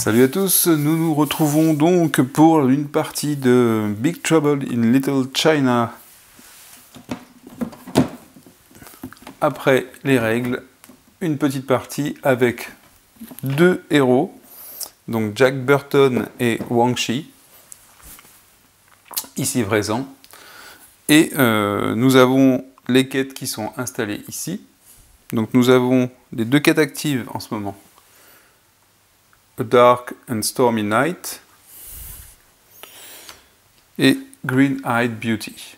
Salut à tous, nous nous retrouvons donc pour une partie de Big Trouble in Little China. Après les règles, une petite partie avec deux héros, donc Jack Burton et Wang Shi, ici présents. Et nous avons les quêtes qui sont installées ici. Donc nous avons les deux quêtes actives en ce moment. A Dark and Stormy Night et Green Eyed Beauty.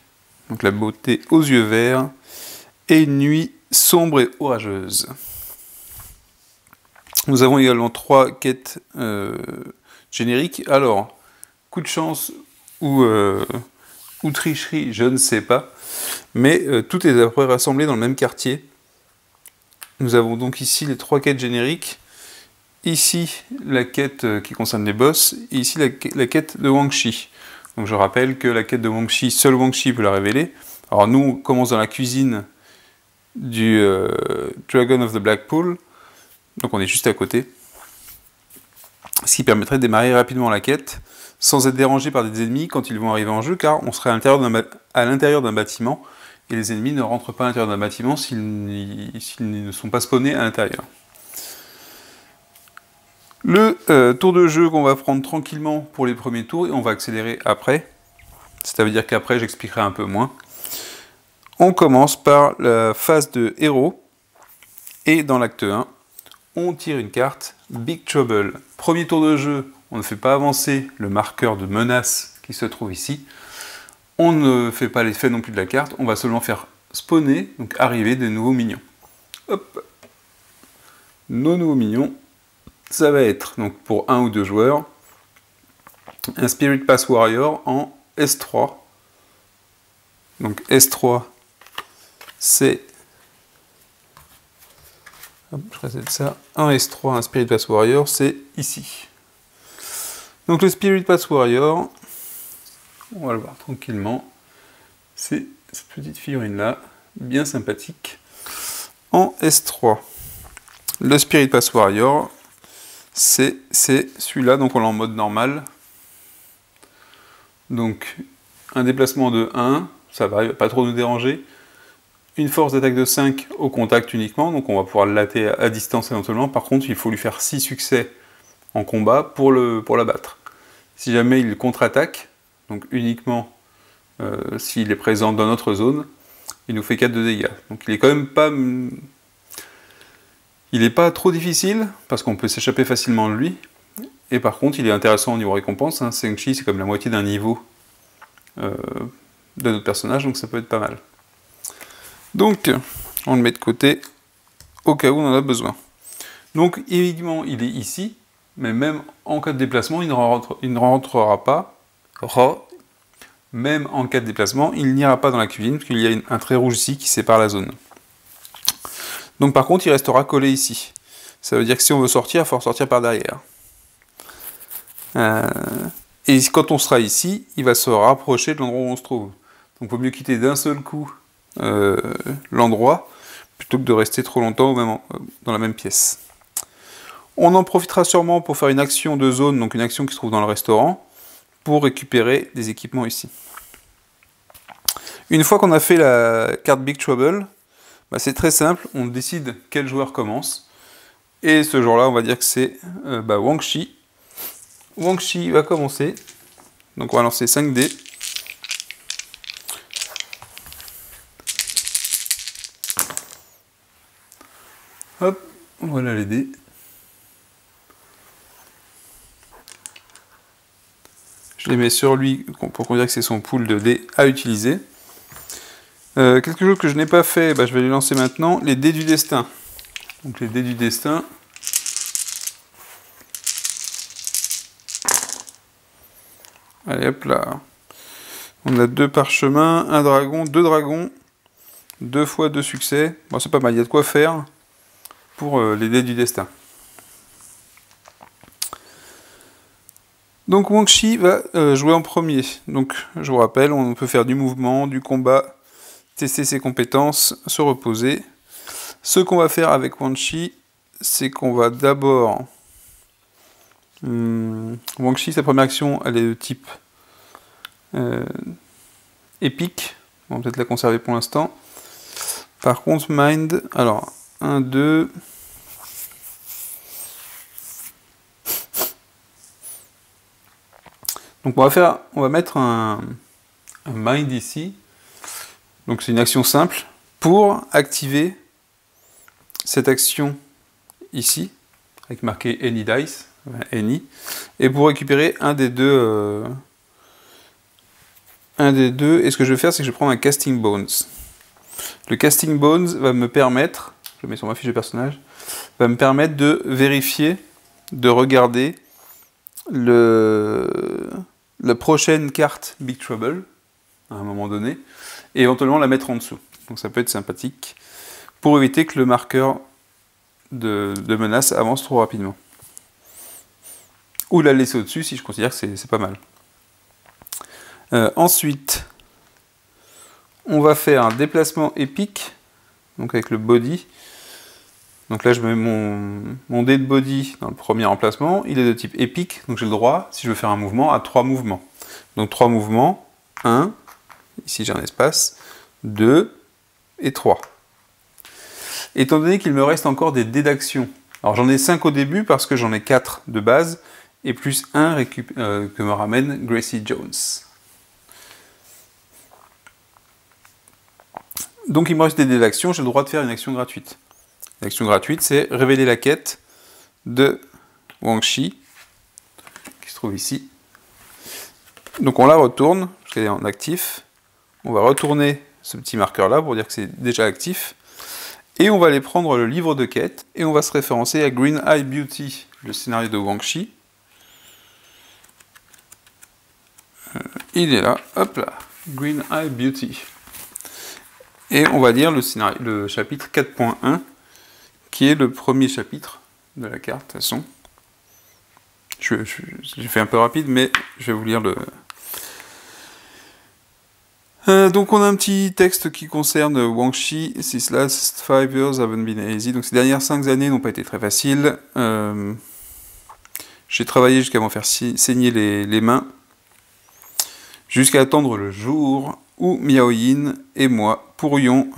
Donc la beauté aux yeux verts et une nuit sombre et orageuse. Nous avons également trois quêtes génériques. Alors, coup de chance ou tricherie, je ne sais pas. Mais tout est à peu près rassemblé dans le même quartier. Nous avons donc ici les trois quêtes génériques. Ici, la quête qui concerne les boss, et ici la quête de Wang Shi. Donc je rappelle que la quête de Wang Shi, seul Wang Shi peut la révéler. Alors nous, on commence dans la cuisine du Dragon of the Black Pool, donc on est juste à côté. Ce qui permettrait de démarrer rapidement la quête, sans être dérangé par des ennemis quand ils vont arriver en jeu, car on serait à l'intérieur d'un bâtiment, et les ennemis ne rentrent pas à l'intérieur d'un bâtiment s'ils ne sont pas spawnés à l'intérieur. Le tour de jeu qu'on va prendre tranquillement pour les premiers tours et on va accélérer après. Ça veut dire qu'après j'expliquerai un peu moins. On commence par la phase de héros et dans l'acte 1, on tire une carte Big Trouble. Premier tour de jeu, on ne fait pas avancer le marqueur de menace qui se trouve ici. On ne fait pas l'effet non plus de la carte, on va seulement faire spawner, donc arriver des nouveaux minions. Hop, nos nouveaux minions. Ça va être, donc pour un ou deux joueurs, un Spirit Pass Warrior en S3. Donc S3, c'est... Hop, je reset ça. Un S3, un Spirit Pass Warrior, c'est ici. Donc le Spirit Pass Warrior, on va le voir tranquillement, c'est cette petite figurine-là, bien sympathique, en S3. Le Spirit Pass Warrior, c'est celui-là, donc on l'a en mode normal. Donc, un déplacement de 1, ça va pas trop nous déranger. Une force d'attaque de 5 au contact uniquement, donc on va pouvoir le latter à distance éventuellement. Par contre, il faut lui faire 6 succès en combat pour l'abattre. Si jamais il contre-attaque, donc uniquement s'il est présent dans notre zone, il nous fait 4 de dégâts. Donc il est quand même pas... Il n'est pas trop difficile, parce qu'on peut s'échapper facilement de lui, et par contre il est intéressant au niveau récompense, hein. Shang-Chi c'est comme la moitié d'un niveau de notre personnage, donc ça peut être pas mal. Donc, on le met de côté, au cas où on en a besoin. Donc, évidemment, il est ici, mais même en cas de déplacement, il ne rentrera pas, même en cas de déplacement, il n'ira pas dans la cuisine, parce qu'il y a un trait rouge ici qui sépare la zone. Donc par contre, il restera collé ici. Ça veut dire que si on veut sortir, il faut sortir par derrière. Et quand on sera ici, il va se rapprocher de l'endroit où on se trouve. Donc il vaut mieux quitter d'un seul coup l'endroit, plutôt que de rester trop longtemps dans la même pièce. On en profitera sûrement pour faire une action de zone, donc une action qui se trouve dans le restaurant, pour récupérer des équipements ici. Une fois qu'on a fait la carte Big Trouble, c'est très simple, on décide quel joueur commence. Et ce jour-là, on va dire que c'est Wang Shi. Wang Shi va commencer. Donc on va lancer 5 dés. Hop, voilà les dés. Je les mets sur lui pour qu'on dise que c'est son pool de dés à utiliser. Quelque chose que je n'ai pas fait, je vais les lancer maintenant, les dés du destin. Donc les dés du destin. Allez hop là. On a 2 parchemins, un dragon, 2 dragons, 2 fois 2 succès. Bon, c'est pas mal, il y a de quoi faire pour les dés du destin. Donc Wang Shi va jouer en premier. Donc je vous rappelle, on peut faire du mouvement, du combat, tester ses compétences, se reposer. Ce qu'on va faire avec Wang Shi, c'est qu'on va d'abord Guangxi, sa première action, elle est de type épique. On va peut-être la conserver pour l'instant. Par contre, Mind, alors, 1, 2... Donc on va mettre un Mind ici. Donc c'est une action simple pour activer cette action ici, avec marqué Any Dice, Any, et pour récupérer un des deux. Et ce que je vais faire, c'est que je vais prendre un Casting Bones. Le Casting Bones va me permettre, je le mets sur ma fiche de personnage, va me permettre de vérifier, de regarder la prochaine carte Big Trouble, à un moment donné, et éventuellement la mettre en dessous. Donc ça peut être sympathique, pour éviter que le marqueur de menace avance trop rapidement. Ou la laisser au-dessus si je considère que c'est pas mal. Ensuite, on va faire un déplacement épique, donc avec le body. Donc là, je mets mon dé de body dans le premier emplacement. Il est de type épique, donc j'ai le droit, si je veux faire un mouvement, à 3 mouvements. Donc 3 mouvements, 1, ici j'ai un espace, 2 et 3. Étant donné qu'il me reste encore des dés d'action, alors j'en ai 5 au début parce que j'en ai 4 de base, et plus 1 que me ramène Gracie Jones. Donc il me reste des dés d'action, j'ai le droit de faire une action gratuite. L'action gratuite, c'est révéler la quête de Guangxi, qui se trouve ici. Donc on la retourne, parce qu'elle est en actif. On va retourner ce petit marqueur-là pour dire que c'est déjà actif. Et on va aller prendre le livre de quête, et on va se référencer à Green Eye Beauty, le scénario de Guangxi. Il est là, hop là, Green Eye Beauty. Et on va lire le chapitre 4.1, qui est le premier chapitre de la carte, de toute façon. J'ai fait un peu rapide, mais je vais vous lire le... donc on a un petit texte qui concerne Guangxi. These last 5 years haven't been easy. Donc ces dernières 5 années n'ont pas été très faciles. J'ai travaillé jusqu'à m'en faire saigner les mains, jusqu'à attendre le jour où Miao Yin et moi pourrions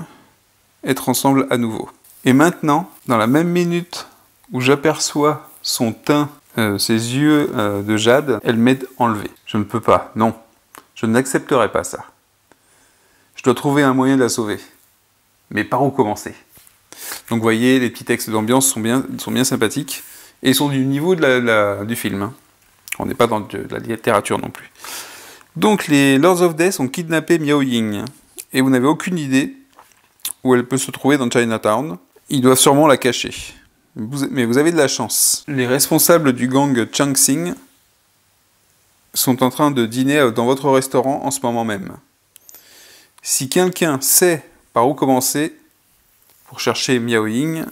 être ensemble à nouveau. Et maintenant, dans la même minute où j'aperçois son teint, ses yeux de jade, elle m'est enlevée. Je ne peux pas, non. Je n'accepterai pas ça. Je dois trouver un moyen de la sauver. Mais par où commencer? Donc vous voyez, les petits textes d'ambiance sont bien sympathiques, et ils sont du niveau du film. Hein. On n'est pas dans de la littérature non plus. Donc les Lords of Death ont kidnappé Miao Ying, et vous n'avez aucune idée où elle peut se trouver dans Chinatown. Ils doivent sûrement la cacher. Mais vous avez de la chance. Les responsables du gang Changxing sont en train de dîner dans votre restaurant en ce moment même. Si quelqu'un sait par où commencer pour chercher Miao Ying,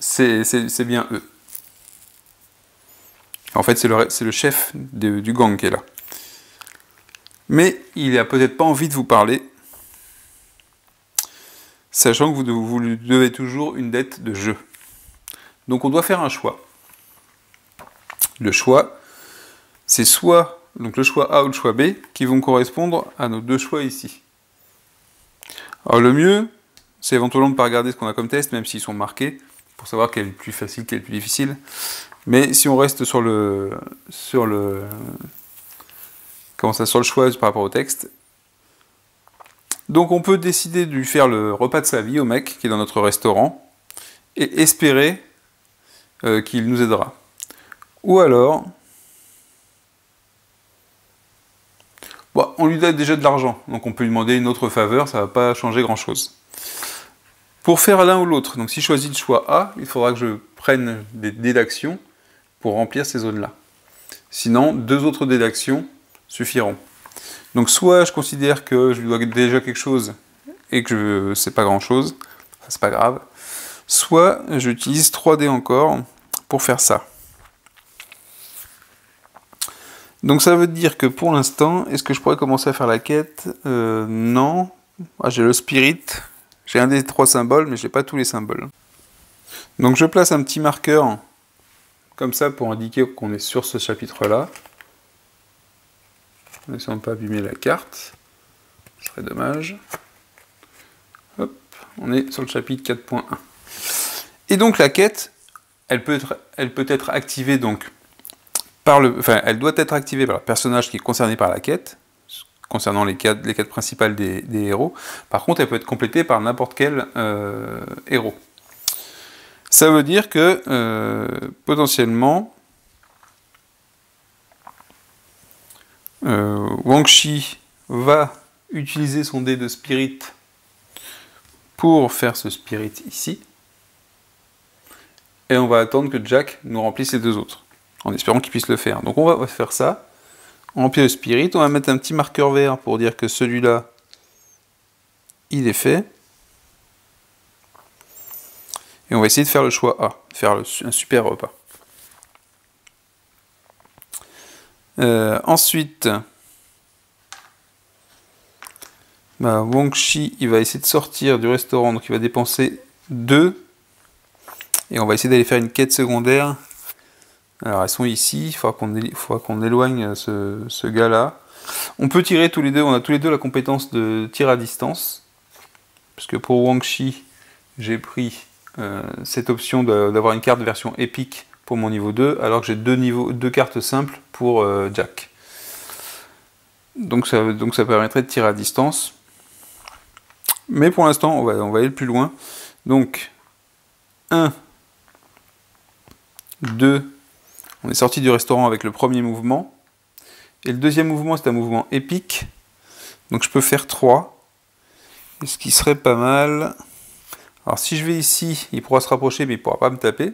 c'est bien eux. En fait, c'est le chef du gang qui est là. Mais il n'a peut-être pas envie de vous parler, sachant que vous lui devez toujours une dette de jeu. Donc on doit faire un choix. Le choix, c'est soit donc le choix A ou le choix B qui vont correspondre à nos deux choix ici. Alors le mieux, c'est éventuellement de ne pas regarder ce qu'on a comme test, même s'ils sont marqués, pour savoir quel est le plus facile, quel est le plus difficile. Mais si on reste sur le choix par rapport au texte, donc on peut décider de lui faire le repas de sa vie au mec qui est dans notre restaurant et espérer qu'il nous aidera. Ou alors, bon, on lui donne déjà de l'argent, donc on peut lui demander une autre faveur, ça ne va pas changer grand-chose. Pour faire l'un ou l'autre, donc si je choisis le choix A, il faudra que je prenne des dés d'action pour remplir ces zones-là. Sinon, 2 autres dés d'action suffiront. Donc soit je considère que je lui dois déjà quelque chose et que c'est pas grand-chose, c'est pas grave, soit j'utilise 3 dés encore pour faire ça. Donc ça veut dire que pour l'instant, est-ce que je pourrais commencer à faire la quête? Non. Ah, j'ai le spirit, j'ai un des 3 symboles, mais j'ai pas tous les symboles. Donc je place un petit marqueur comme ça pour indiquer qu'on est sur ce chapitre-là. En essayant de ne pas abîmer la carte. Ce serait dommage. Hop, on est sur le chapitre 4.1. Et donc la quête, elle peut être activée donc elle doit être activée par le personnage qui est concerné par la quête, concernant les quêtes principales des héros. Par contre, elle peut être complétée par n'importe quel héros. Ça veut dire que, potentiellement, Wang Shi va utiliser son dé de spirit pour faire ce spirit ici. Et on va attendre que Jack nous remplisse les deux autres, en espérant qu'il puisse le faire. Donc on va faire ça. On remplit le spirit, on va mettre un petit marqueur vert pour dire que celui-là, il est fait. Et on va essayer de faire le choix A, faire un super repas. Ensuite, Wang Shi, il va essayer de sortir du restaurant, donc il va dépenser 2. Et on va essayer d'aller faire une quête secondaire. Alors elles sont ici, il faudra qu'on éloigne ce gars-là. On peut tirer tous les deux, on a tous les deux la compétence de tir à distance. Parce que pour Wang Shi, j'ai pris cette option d'avoir une carte de version épique pour mon niveau 2, alors que j'ai deux cartes simples pour Jack. Donc ça permettrait de tirer à distance. Mais pour l'instant, on va aller plus loin. Donc, 1, 2, on est sorti du restaurant avec le premier mouvement. Et le deuxième mouvement, c'est un mouvement épique. Donc je peux faire 3. Et ce qui serait pas mal... Alors si je vais ici, il pourra se rapprocher, mais il ne pourra pas me taper.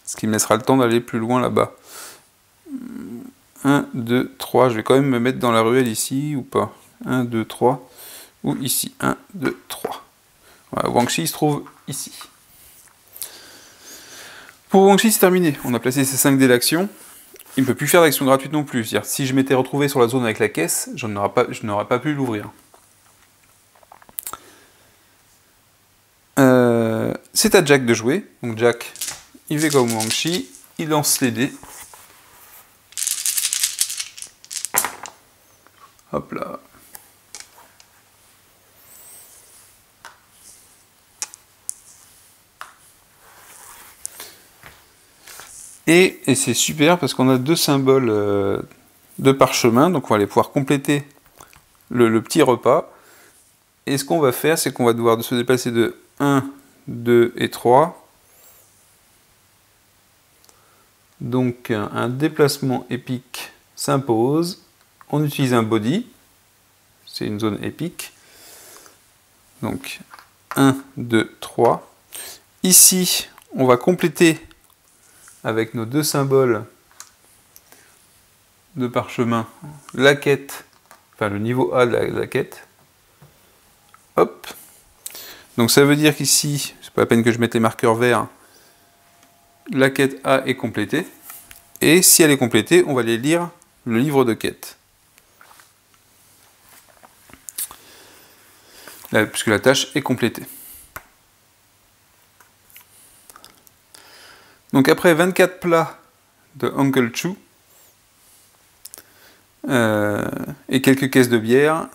Ce qui me laissera le temps d'aller plus loin là-bas. 1, 2, 3. Je vais quand même me mettre dans la ruelle ici, ou pas. 1, 2, 3. Ou ici. 1, 2, 3. Voilà, Wang Shi se trouve ici. Pour Wang Shi, c'est terminé. On a placé ces 5 dés d'action. Il ne peut plus faire d'action gratuite non plus. C'est-à-dire, si je m'étais retrouvé sur la zone avec la caisse, je n'aurais pas pu l'ouvrir. C'est à Jack de jouer. Donc Jack, il fait comme Wang Shi, il lance les dés. Hop là. Et c'est super parce qu'on a 2 symboles de parchemin, donc on va aller pouvoir compléter le petit repas. Et ce qu'on va faire, c'est qu'on va devoir se déplacer de 1, 2 et 3. Donc un déplacement épique s'impose. On utilise un body. C'est une zone épique. Donc 1, 2, 3. Ici, on va compléter avec nos 2 symboles de parchemin la quête, enfin le niveau A de la quête. Hop. Donc ça veut dire qu'ici, c'est pas la peine que je mette les marqueurs verts, la quête A est complétée. Et si elle est complétée, on va aller lire le livre de quête. Puisque la tâche est complétée. Donc après 24 plats de Uncle Chu et quelques caisses de bière,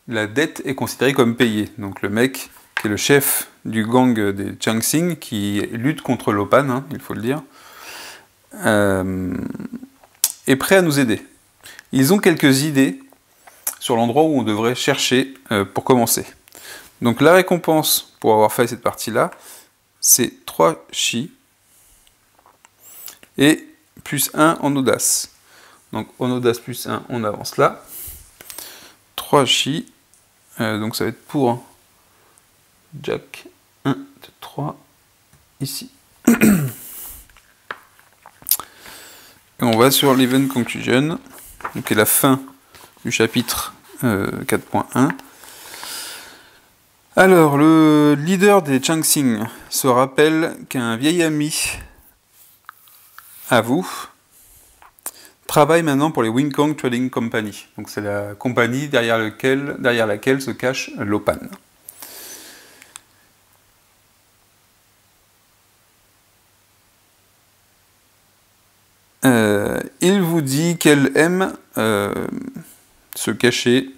la dette est considérée comme payée. Donc le mec, qui est le chef du gang des Changxing, qui lutte contre l'Opan, hein, il faut le dire, est prêt à nous aider. Ils ont quelques idées sur l'endroit où on devrait chercher pour commencer. Donc la récompense pour avoir fait cette partie-là, c'est 3 chi et plus 1 en audace. Donc en audace plus 1, on avance là. 3 chi, donc ça va être pour Jack. 1, 2, 3, ici. Et on va sur l'Event Conclusion, donc qui est la fin du chapitre 4.1. Alors, le leader des Changxing se rappelle qu'un vieil ami à vous travaille maintenant pour les Wing Kong Trading Company. Donc c'est la compagnie derrière laquelle se cache l'Opan. dit qu'elle aime se cacher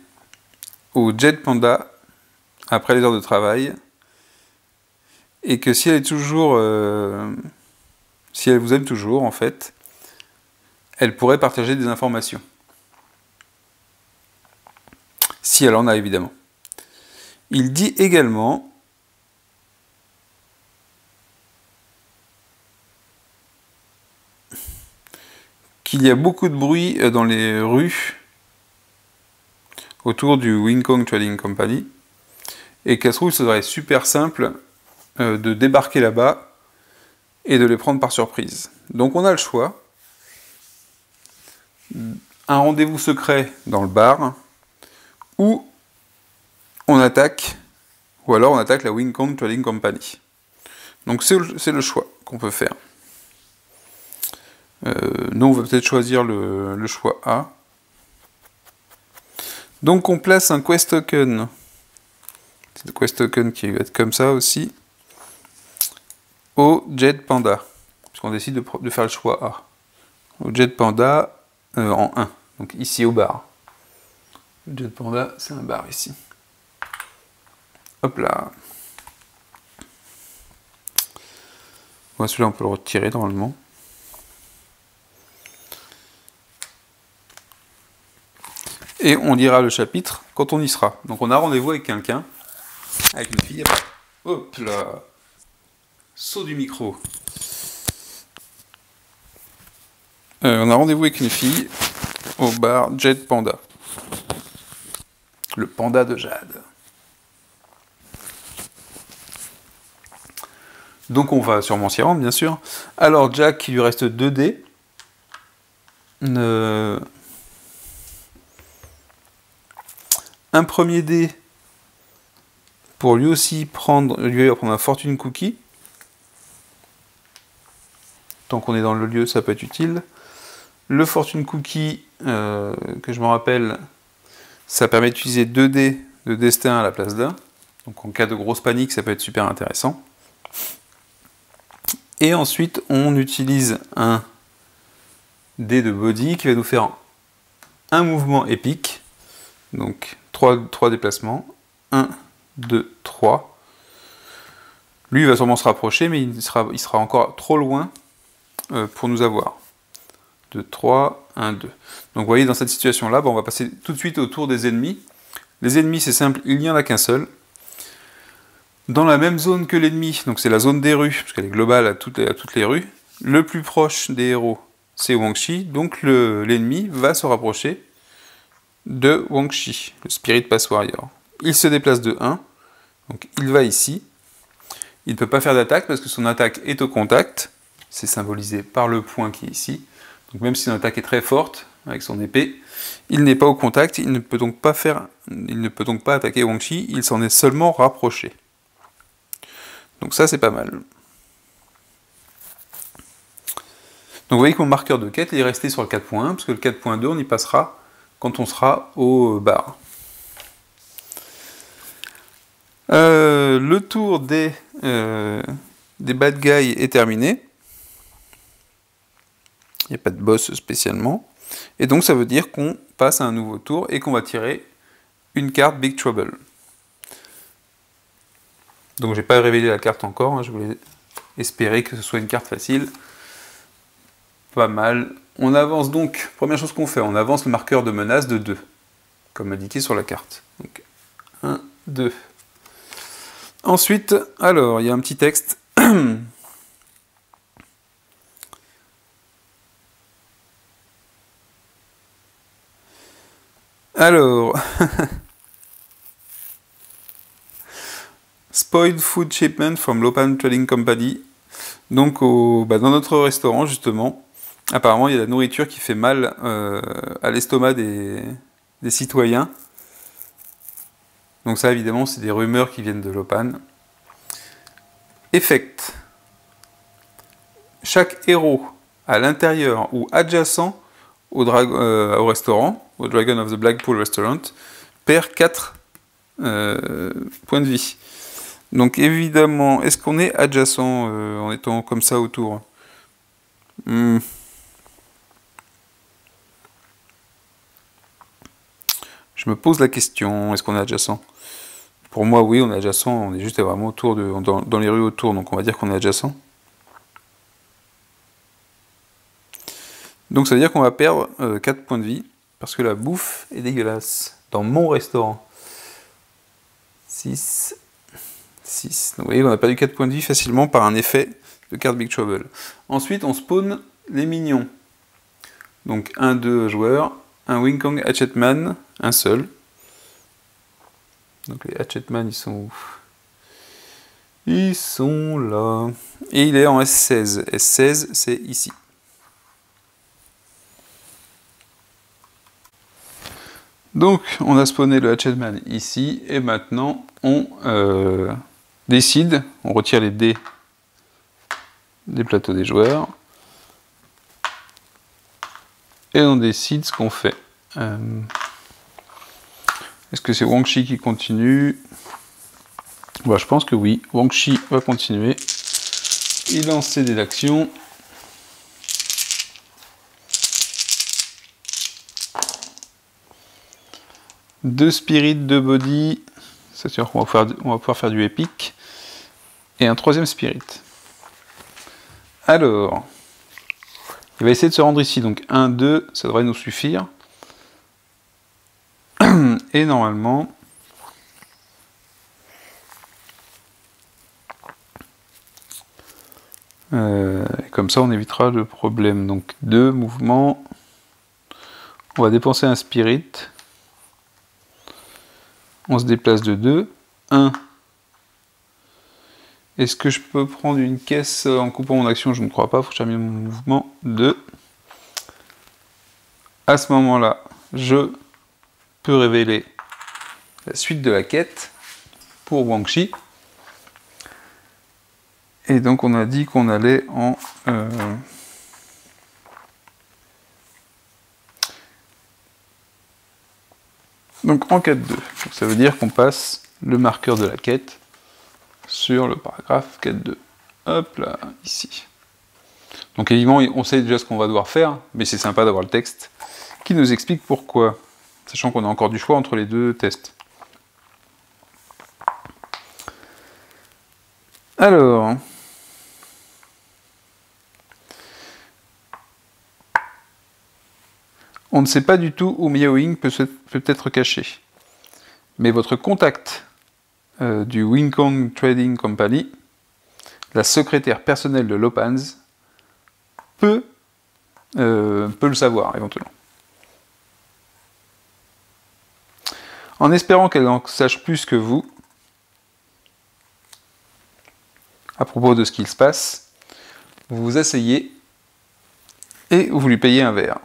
au Jet Panda après les heures de travail, et que si elle est toujours, si elle vous aime toujours, en fait, elle pourrait partager des informations. Si elle en a, évidemment. Il dit également qu'il y a beaucoup de bruit dans les rues autour du Wing Kong Trading Company, et qu'elle trouve que ce serait super simple de débarquer là-bas et de les prendre par surprise. Donc on a le choix. Un rendez-vous secret dans le bar, ou on attaque, ou alors on attaque la Wing Kong Trading Company. Donc c'est le choix qu'on peut faire. Nous on va peut-être choisir le choix A. Donc on place un quest token. C'est le quest token qui va être comme ça aussi. Au Jet Panda. Puisqu'on décide de faire le choix A. Au Jet Panda en 1. Donc ici au bar. Le Jet Panda, c'est un bar ici. Hop là. Bon, celui-là on peut le retirer normalement. Et on lira le chapitre quand on y sera. Donc on a rendez-vous avec quelqu'un, avec une fille. Hop là, saut du micro. On a rendez-vous avec une fille au bar Jet Panda. Le panda de Jade. Donc on va sûrement s'y rendre, bien sûr. Alors Jack, il lui reste 2 dés. Un premier dé pour lui aussi prendre un fortune cookie. Tant qu'on est dans le lieu, ça peut être utile. Le fortune cookie, que je me rappelle, ça permet d'utiliser 2 dés de destin à la place d'un. Donc en cas de grosse panique, ça peut être super intéressant. Et ensuite, on utilise un dé de body qui va nous faire un mouvement épique. Donc 3 déplacements. 1, 2, 3. Lui, il va sûrement se rapprocher, mais il sera encore trop loin pour nous avoir. 2, 3, 1, 2. Donc vous voyez, dans cette situation-là, on va passer tout de suite au tour des ennemis. Les ennemis, c'est simple, il n'y en a qu'un seul. Dans la même zone que l'ennemi, donc c'est la zone des rues, parce qu'elle est globale à toutes les rues, le plus proche des héros, c'est Wang Shi, donc l'ennemi va se rapprocher de Wang Shi, le Spirit Pass Warrior. Il se déplace de 1, donc il va ici. Il ne peut pas faire d'attaque parce que son attaque est au contact, c'est symbolisé par le point qui est ici. Donc même si son attaque est très forte, avec son épée, il n'est pas au contact, il ne peut donc pas attaquer Wang Shi, il s'en est seulement rapproché. Donc ça, c'est pas mal. Donc vous voyez que mon marqueur de quête est resté sur le 4.1, parce que le 4.2, on y passera quand on sera au bar. Le tour des bad guys est terminé. Il n'y a pas de boss spécialement. Et donc ça veut dire qu'on passe à un nouveau tour et qu'on va tirer une carte Big Trouble. Donc j'ai pas révélé la carte encore, hein, je voulais espérer que ce soit une carte facile. Pas mal. On avance donc, première chose qu'on fait, on avance le marqueur de menace de 2, comme indiqué sur la carte. Donc 1, 2. Ensuite, alors, il y a un petit texte. Alors... Spoiled food shipment from Lopan Trading Company. Donc dans notre restaurant justement, apparemment il y a la nourriture qui fait mal à l'estomac des citoyens. Donc ça évidemment c'est des rumeurs qui viennent de Lopan. Effect. Chaque héros à l'intérieur ou adjacent au restaurant, au Dragon of the Blackpool Restaurant, perd 4 points de vie. Donc évidemment, est-ce qu'on est adjacent en étant comme ça autour? Je me pose la question, est-ce qu'on est adjacent? Pour moi, oui, on est adjacent, on est juste vraiment autour dans les rues autour, donc on va dire qu'on est adjacent. Donc ça veut dire qu'on va perdre 4 points de vie, parce que la bouffe est dégueulasse. Dans mon restaurant. 6. Donc vous voyez qu'on a perdu 4 points de vie facilement par un effet de carte Big Trouble. Ensuite, on spawn les minions. Donc 2 joueurs, un Wing Kong Hatchetman, un seul. Donc les Hatchetman, ils sont où? Ils sont là. Et il est en S16. S16, c'est ici. Donc, on a spawné le Hatchetman ici, et maintenant, on décide, on retire les dés des plateaux des joueurs, et on décide ce qu'on fait. Est-ce que c'est Wang Shi qui continue? Bah, je pense que oui, Wang Shi va continuer. Il lance ses dés d'action. Deux spirits, 2 body, c'est sûr qu'on va pouvoir faire du épique. Et un 3e spirit. Alors, il va essayer de se rendre ici, donc 1, 2, ça devrait nous suffire. Et normalement, comme ça on évitera le problème. Donc 2 mouvements, on va dépenser un spirit. On se déplace de 2. 1. Est-ce que je peux prendre une caisse en coupant mon action? Je ne crois pas, il faut que je termine mon mouvement. 2. À ce moment-là, je peux révéler la suite de la quête pour Wang Shi. Et donc on a dit qu'on allait en... Donc en 4-2. Ça veut dire qu'on passe le marqueur de la quête sur le paragraphe 4.2. Hop là, ici. Donc évidemment, on sait déjà ce qu'on va devoir faire, mais c'est sympa d'avoir le texte qui nous explique pourquoi, sachant qu'on a encore du choix entre les deux tests. Alors... On ne sait pas du tout où Miaoying peut être caché. Mais votre contact du Wing Kong Trading Company, la secrétaire personnelle de Lopans, peut le savoir éventuellement. En espérant qu'elle en sache plus que vous, à propos de ce qu'il se passe, vous vous asseyez et vous lui payez un verre.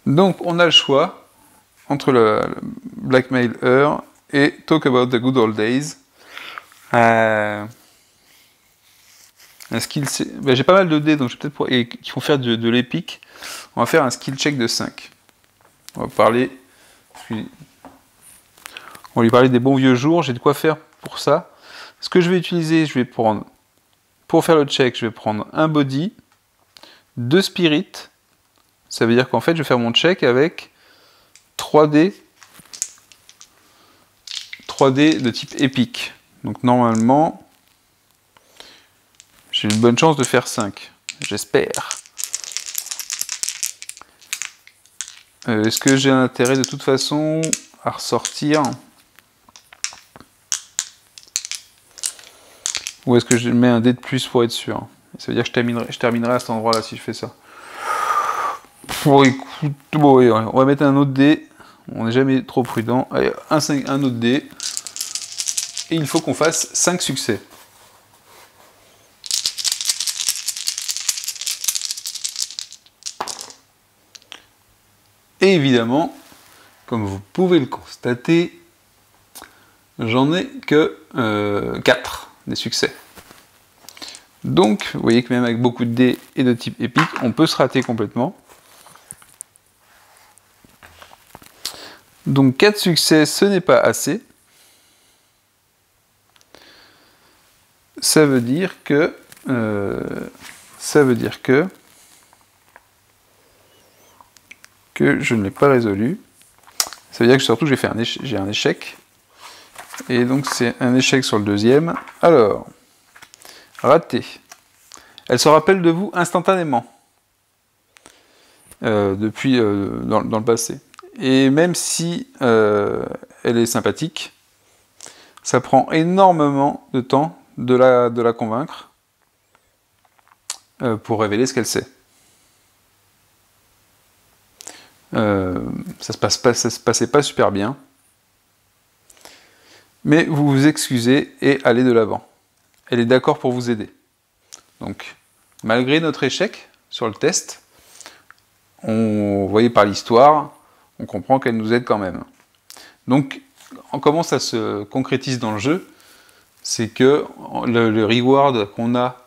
Donc, on a le choix entre le Blackmail Her et Talk About the Good Old Days. J'ai pas mal de dés, donc je vais peut-être qui vont faire de l'épique. On va faire un skill check de 5. On va lui parler des bons vieux jours. J'ai de quoi faire pour ça. Ce que je vais utiliser, je vais prendre, pour faire le check, je vais prendre un body, 2 spirits. Ça veut dire qu'en fait, je vais faire mon check avec 3 dés de type épique. Donc normalement, j'ai une bonne chance de faire 5. J'espère. Est-ce que j'ai un intérêt de toute façon à ressortir? Ou est-ce que je mets un dé de plus pour être sûr? Ça veut dire que je terminerai à cet endroit-là si je fais ça. Bon, écoute, bon, on va mettre un autre dé. On n'est jamais trop prudent. Allez, un autre dé. Et il faut qu'on fasse 5 succès. Et évidemment, comme vous pouvez le constater, j'en ai que 4 des succès. Donc, vous voyez que même avec beaucoup de dés et de type épique, on peut se rater complètement. Donc 4 succès, ce n'est pas assez. Ça veut dire que ça veut dire que je ne l'ai pas résolu. Ça veut dire que surtout j'ai un échec. Et donc c'est un échec sur le deuxième. Alors, raté. Elle se rappelle de vous instantanément. Depuis dans le passé. Et même si elle est sympathique, ça prend énormément de temps de la convaincre pour révéler ce qu'elle sait. Ça se passait pas super bien. Mais vous vous excusez et allez de l'avant. Elle est d'accord pour vous aider. Donc, malgré notre échec sur le test, vous voyez par l'histoire, on comprend qu'elle nous aide quand même. Donc, comment ça se concrétise dans le jeu? C'est que le reward qu'on a,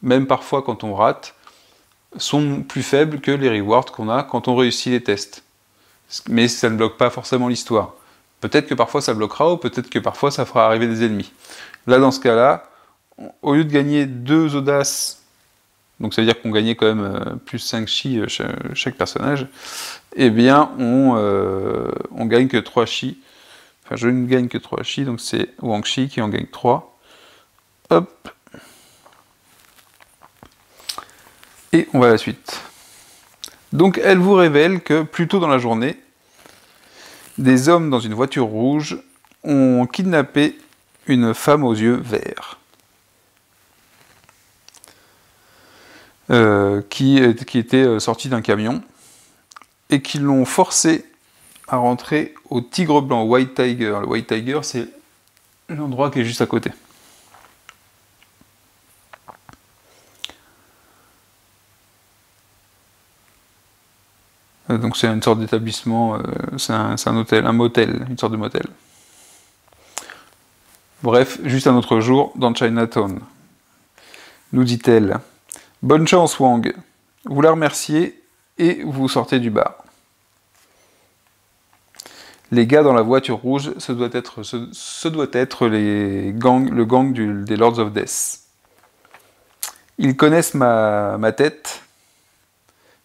même parfois quand on rate, sont plus faibles que les rewards qu'on a quand on réussit les tests. Mais ça ne bloque pas forcément l'histoire. Peut-être que parfois ça bloquera, ou peut-être que parfois ça fera arriver des ennemis. Là, dans ce cas-là, au lieu de gagner 2 audaces, donc ça veut dire qu'on gagnait quand même plus 5 chi chaque personnage, eh bien on gagne que 3 chi. Enfin, je ne gagne que 3 chi, donc c'est Wang Chi qui en gagne 3. Hop. Et on va à la suite. Donc elle vous révèle que plus tôt dans la journée, des hommes dans une voiture rouge ont kidnappé une femme aux yeux verts. Qui était sortie d'un camion et qui l'ont forcé à rentrer au Tigre Blanc, White Tiger. Le White Tiger, c'est l'endroit qui est juste à côté. Donc c'est une sorte d'établissement, c'est un hôtel, un motel, une sorte de motel. Bref, juste un autre jour, dans Chinatown. Nous dit-elle, « Bonne chance, Wang. Vous la remerciez et vous sortez du bar. Les gars dans la voiture rouge, ce doit être le gang des Lords of Death. Ils connaissent ma tête,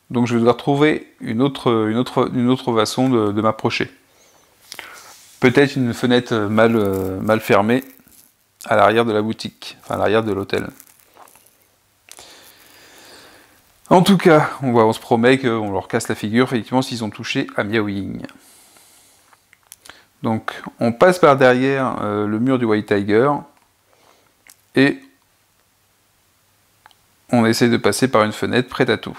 donc je vais devoir trouver une autre façon de m'approcher. Peut-être une fenêtre mal fermée à l'arrière de la boutique, enfin à l'arrière de l'hôtel. En tout cas, on se promet qu'on leur casse la figure, effectivement, s'ils ont touché à Miao Ying. Donc, on passe par derrière le mur du White Tiger, et on essaie de passer par une fenêtre prête à tout,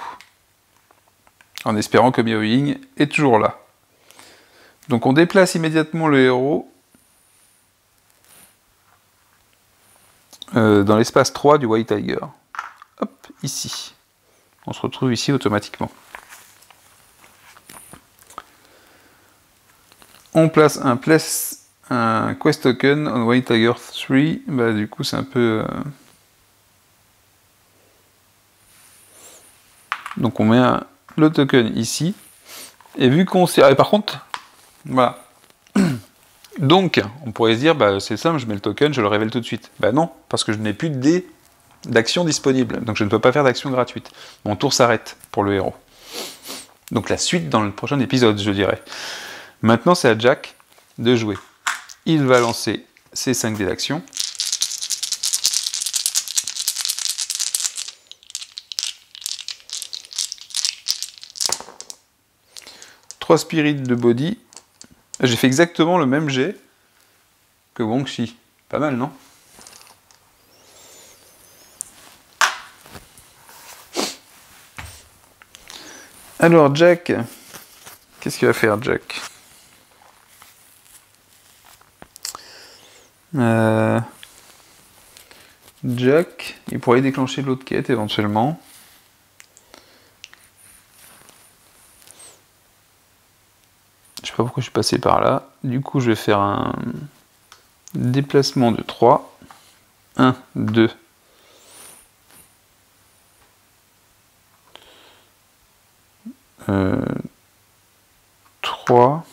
en espérant que Miao Ying est toujours là. Donc on déplace immédiatement le héros dans l'espace 3 du White Tiger. Hop, ici. On se retrouve ici automatiquement. On place un quest token on White Tiger 3. Bah, du coup, c'est un peu... Donc on met le token ici. Et vu qu'on sait... Ah, par contre, voilà. Donc, on pourrait se dire, bah, c'est simple, je mets le token, je le révèle tout de suite. Bah non, parce que je n'ai plus de dés d'action disponible. Donc je ne peux pas faire d'action gratuite. Mon tour s'arrête pour le héros. Donc la suite dans le prochain épisode, je dirais. Maintenant, c'est à Jack de jouer. Il va lancer ses 5 dés d'action. Trois spirits de body. J'ai fait exactement le même jet que Wang Chi. Pas mal, non? Alors, Jack, qu'est-ce qu'il va faire, Jack? Jack, il pourrait déclencher l'autre quête éventuellement. Je sais pas pourquoi je suis passé par là. Du coup, je vais faire un déplacement de 3. 1, 2. 3.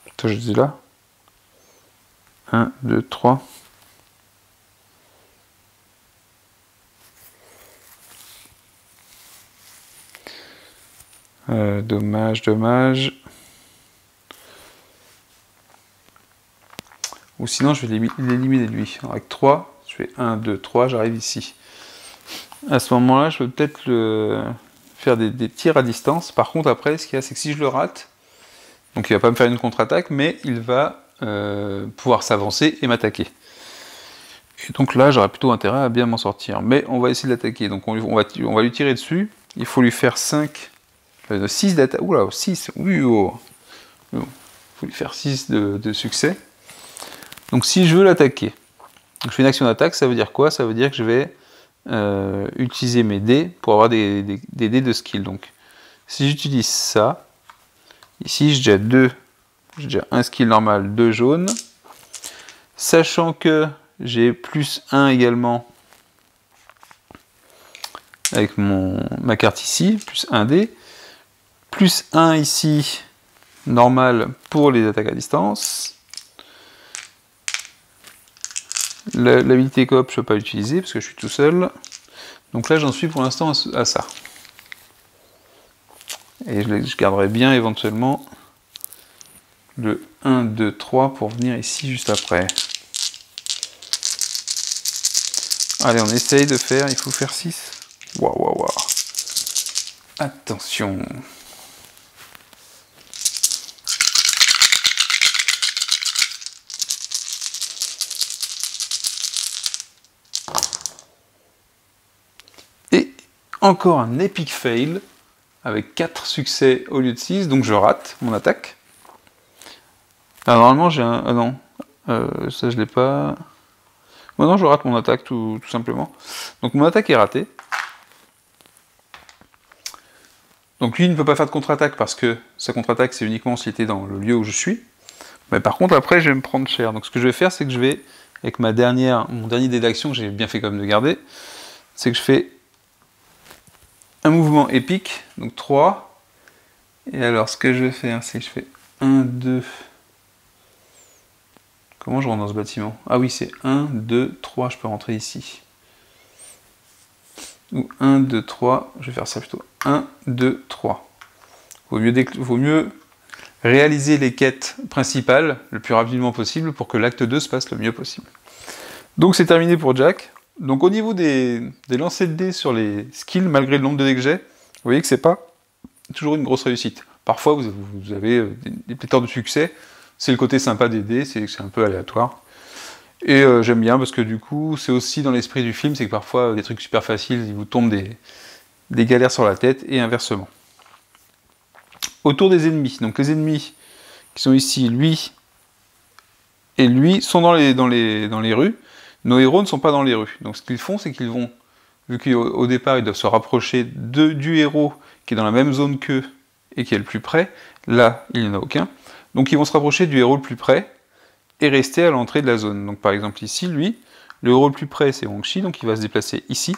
Attends, je dis là. 1, 2, 3. Dommage, dommage. Ou sinon, je vais l'éliminer lui. Alors, avec 3, je fais 1, 2, 3, j'arrive ici. À ce moment-là, je peux peut-être faire des tirs à distance. Par contre, après, ce qu'il y a, c'est que si je le rate, donc il va pas me faire une contre-attaque, mais il va pouvoir s'avancer et m'attaquer. Et donc là, j'aurais plutôt intérêt à bien m'en sortir. Mais on va essayer de l'attaquer. Donc on va lui tirer dessus. Il faut lui faire 6 d'attaque. Oula, 6. Oui, oh. Il faut lui faire 6 de succès. Donc si je veux l'attaquer, je fais une action d'attaque, ça veut dire quoi? Ça veut dire que je vais utiliser mes dés pour avoir des dés de skill. Donc si j'utilise ça, ici j'ai déjà un skill normal, 2 jaunes, sachant que j'ai plus 1 également avec ma carte ici, plus 1 dé, plus 1 ici, normal pour les attaques à distance. L'habilité coop, je ne peux pas l'utiliser parce que je suis tout seul. Donc là, j'en suis pour l'instant à ça. Et je garderai bien éventuellement le 1, 2, 3 pour venir ici juste après. Allez, on essaye de faire, il faut faire 6. Waouh, waouh, waouh. Attention. Et encore un epic fail, avec 4 succès au lieu de 6, donc je rate mon attaque. Alors normalement j'ai un... Ah non, ça je l'ai pas... Bon, non, je rate mon attaque tout simplement. Donc mon attaque est ratée. Donc lui il ne peut pas faire de contre-attaque parce que sa contre-attaque c'est uniquement s'il était dans le lieu où je suis. Mais par contre après je vais me prendre cher. Donc ce que je vais faire c'est que je vais, avec mon dernier dé d'action que j'ai bien fait quand même de garder, c'est que je fais un mouvement épique, donc 3. Et alors ce que je vais faire c'est que je fais 1, 2... Comment je rentre dans ce bâtiment? Ah oui, c'est 1, 2, 3, je peux rentrer ici. Ou 1, 2, 3, je vais faire ça plutôt. 1, 2, 3. Vaut mieux réaliser les quêtes principales le plus rapidement possible pour que l'acte 2 se passe le mieux possible. Donc c'est terminé pour Jack. Donc au niveau des lancers de dés sur les skills, malgré le nombre de dés que j'ai, vous voyez que c'est pas toujours une grosse réussite. Parfois vous avez des pléthores de succès. C'est le côté sympa des dés, c'est un peu aléatoire. Et j'aime bien parce que du coup, c'est aussi dans l'esprit du film, c'est que parfois des trucs super faciles, ils vous tombent des galères sur la tête et inversement. Autour des ennemis, donc les ennemis qui sont ici, lui et lui, sont dans les rues. Nos héros ne sont pas dans les rues. Donc ce qu'ils font, c'est qu'ils vont, vu qu'au départ ils doivent se rapprocher du héros qui est dans la même zone qu'eux et qui est le plus près, là il n'y en a aucun. Donc ils vont se rapprocher du héros le plus près et rester à l'entrée de la zone. Donc par exemple ici, lui, le héros le plus près c'est Wang-Chi, donc il va se déplacer ici.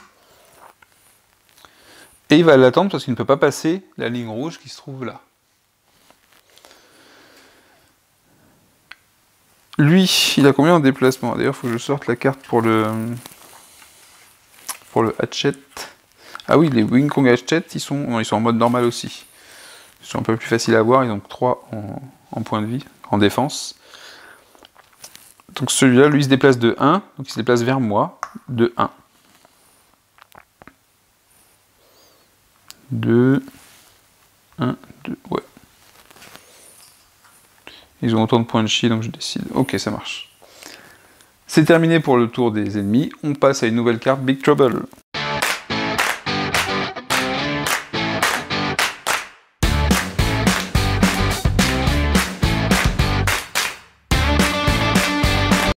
Et il va l'attendre parce qu'il ne peut pas passer la ligne rouge qui se trouve là. Lui, il a combien en déplacement? D'ailleurs, il faut que je sorte la carte pour le hatchet. Ah oui, les Wing Kong hatchet, ils sont en mode normal aussi. Ils sont un peu plus faciles à voir, ils ont 3 en point de vie, en défense. Donc celui-là, lui, il se déplace de 1, donc il se déplace vers moi, de 1. 2, 1, 2, ouais. Ils ont autant de points de chi, donc je décide. Ok, ça marche. C'est terminé pour le tour des ennemis. On passe à une nouvelle carte, Big Trouble.